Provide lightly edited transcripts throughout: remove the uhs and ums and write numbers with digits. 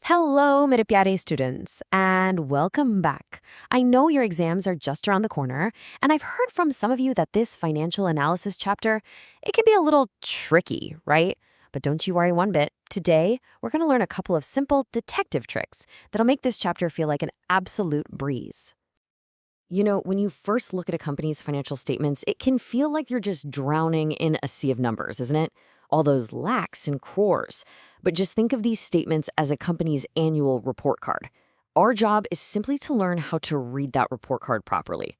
Hello, मेरे प्यारे students, and welcome back. I know your exams are just around the corner, and I've heard from some of you that this financial analysis chapter, it can be a little tricky, right? But don't you worry one bit. Today, we're going to learn a couple of simple detective tricks that'll make this chapter feel like an absolute breeze. You know, when you first look at a company's financial statements, it can feel like you're just drowning in a sea of numbers, isn't it? All those lakhs and crores. But just think of these statements as a company's annual report card. Our job is simply to learn how to read that report card properly.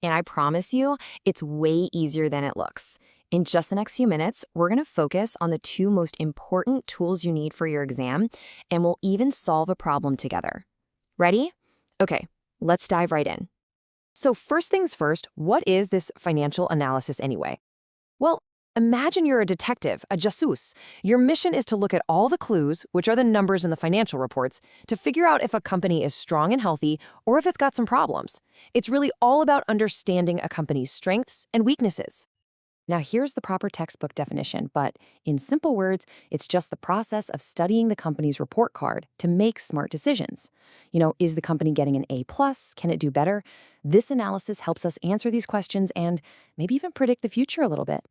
And I promise you, it's way easier than it looks. In just the next few minutes, we're going to focus on the two most important tools you need for your exam, and we'll even solve a problem together. Ready? Okay, let's dive right in. So first things first, what is this financial analysis anyway? Well, imagine you're a detective, a jasus. Your mission is to look at all the clues, which are the numbers in the financial reports, to figure out if a company is strong and healthy or if it's got some problems. It's really all about understanding a company's strengths and weaknesses. Now, here's the proper textbook definition, but in simple words, it's just the process of studying the company's report card to make smart decisions. You know, is the company getting an A+? Can it do better? This analysis helps us answer these questions and maybe even predict the future a little bit.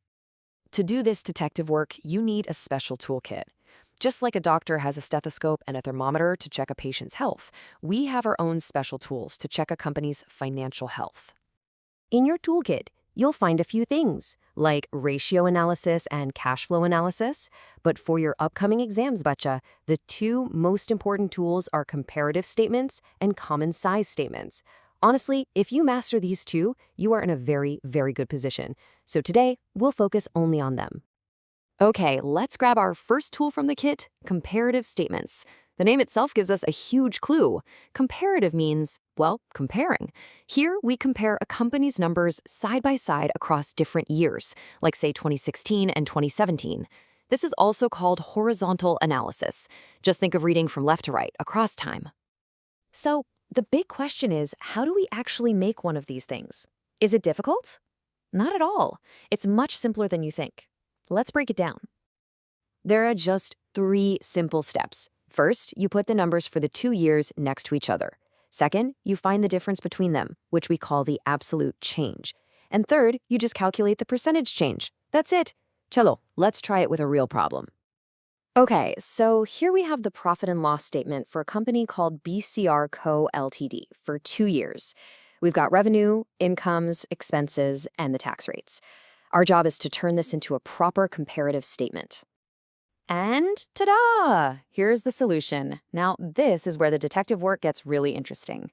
To do this detective work, you need a special toolkit. Just like a doctor has a stethoscope and a thermometer to check a patient's health, we have our own special tools to check a company's financial health. In your toolkit, you'll find a few things, like ratio analysis and cash flow analysis. But for your upcoming exams, bacha, the two most important tools are comparative statements and common size statements. Honestly, if you master these two, you are in a very, very good position. So today, we'll focus only on them. Okay, let's grab our first tool from the kit, comparative statements. The name itself gives us a huge clue. Comparative means, well, comparing. Here, we compare a company's numbers side by side across different years, like say 2016 and 2017. This is also called horizontal analysis. Just think of reading from left to right, across time. So, the big question is, how do we actually make one of these things? Is it difficult? Not at all. It's much simpler than you think. Let's break it down. There are just 3 simple steps. First, you put the numbers for the 2 years next to each other. Second, you find the difference between them, which we call the absolute change. And third, you just calculate the percentage change. That's it. Chalo, let's try it with a real problem. Okay, so here we have the profit and loss statement for a company called BCR Co. Ltd. for 2 years. We've got revenue, incomes, expenses, and the tax rates. Our job is to turn this into a proper comparative statement. And ta-da! Here's the solution. Now, this is where the detective work gets really interesting.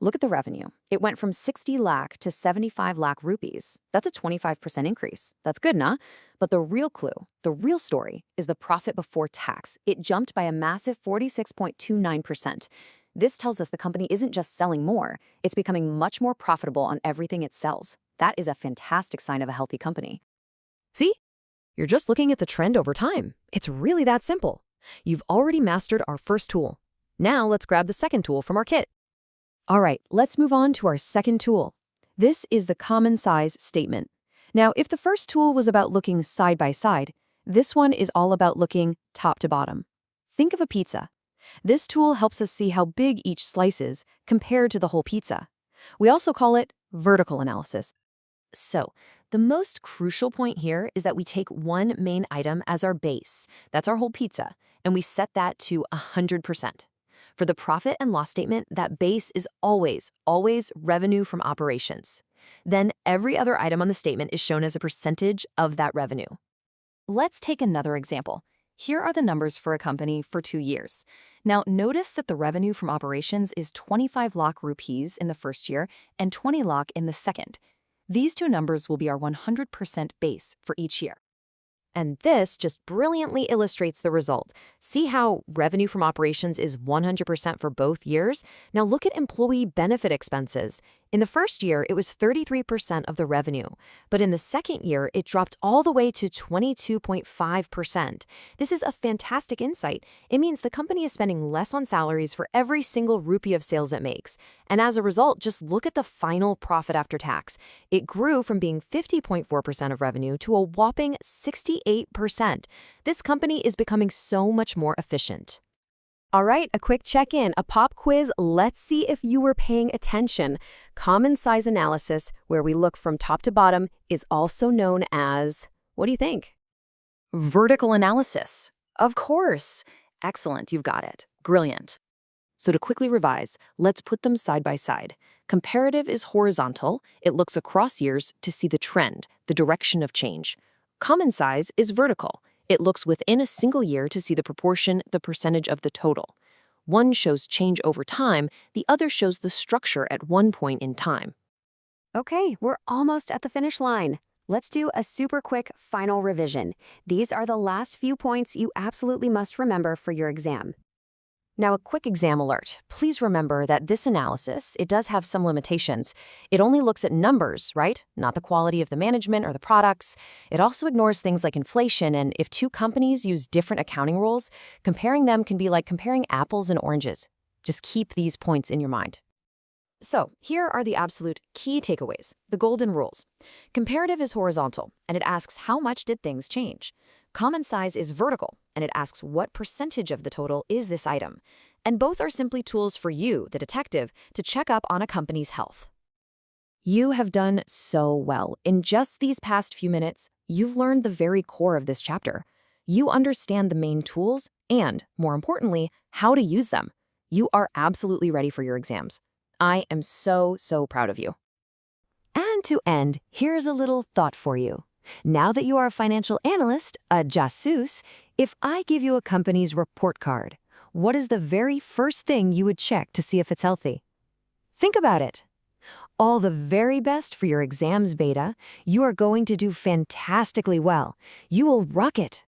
Look at the revenue. It went from 60 lakh to 75 lakh rupees. That's a 25% increase. That's good, nah? But the real clue, the real story, is the profit before tax. It jumped by a massive 46.29%. This tells us the company isn't just selling more, it's becoming much more profitable on everything it sells. That is a fantastic sign of a healthy company. See? You're just looking at the trend over time. It's really that simple. You've already mastered our first tool. Now let's grab the second tool from our kit. All right, let's move on to our second tool. This is the common size statement. Now, if the first tool was about looking side by side, this one is all about looking top to bottom. Think of a pizza. This tool helps us see how big each slice is compared to the whole pizza. We also call it vertical analysis. So, the most crucial point here is that we take one main item as our base, that's our whole pizza, and we set that to 100%. For the profit and loss statement, that base is always revenue from operations. Then every other item on the statement is shown as a percentage of that revenue. Let's take another example. Here are the numbers for a company for 2 years. Now, notice that the revenue from operations is 25 lakh rupees in the first year and 20 lakh in the second. These two numbers will be our 100% base for each year. And this just brilliantly illustrates the result. See how revenue from operations is 100% for both years? Now look at employee benefit expenses. In the first year, it was 33% of the revenue, but in the second year, it dropped all the way to 22.5%. This is a fantastic insight. It means the company is spending less on salaries for every single rupee of sales it makes. And as a result, just look at the final profit after tax. It grew from being 50.4% of revenue to a whopping 68%. This company is becoming so much more efficient. All right, a quick check-in, a pop quiz. Let's see if you were paying attention. Common size analysis, where we look from top to bottom, is also known as, what do you think? Vertical analysis. Of course. Excellent, you've got it. Brilliant. So to quickly revise, let's put them side by side. Comparative is horizontal. It looks across years to see the trend, the direction of change. Common size is vertical. It looks within a single year to see the proportion, the percentage of the total. One shows change over time, the other shows the structure at one point in time. Okay, we're almost at the finish line. Let's do a super quick final revision. These are the last few points you absolutely must remember for your exam. Now, a quick exam alert. Please remember that this analysis, it does have some limitations. It only looks at numbers, right? Not the quality of the management or the products. It also ignores things like inflation, and if two companies use different accounting rules, comparing them can be like comparing apples and oranges. Just keep these points in your mind. So, here are the absolute key takeaways, the golden rules. Comparative is horizontal, and it asks how much did things change. Common size is vertical, and it asks what percentage of the total is this item. And both are simply tools for you, the detective, to check up on a company's health. You have done so well. In just these past few minutes, you've learned the very core of this chapter. You understand the main tools and, more importantly, how to use them. You are absolutely ready for your exams. I am so proud of you. And to end, here's a little thought for you. Now that you are a financial analyst, a jasus, if I give you a company's report card, what is the very first thing you would check to see if it's healthy? Think about it. All the very best for your exams, Beta. You are going to do fantastically well. You will rock it.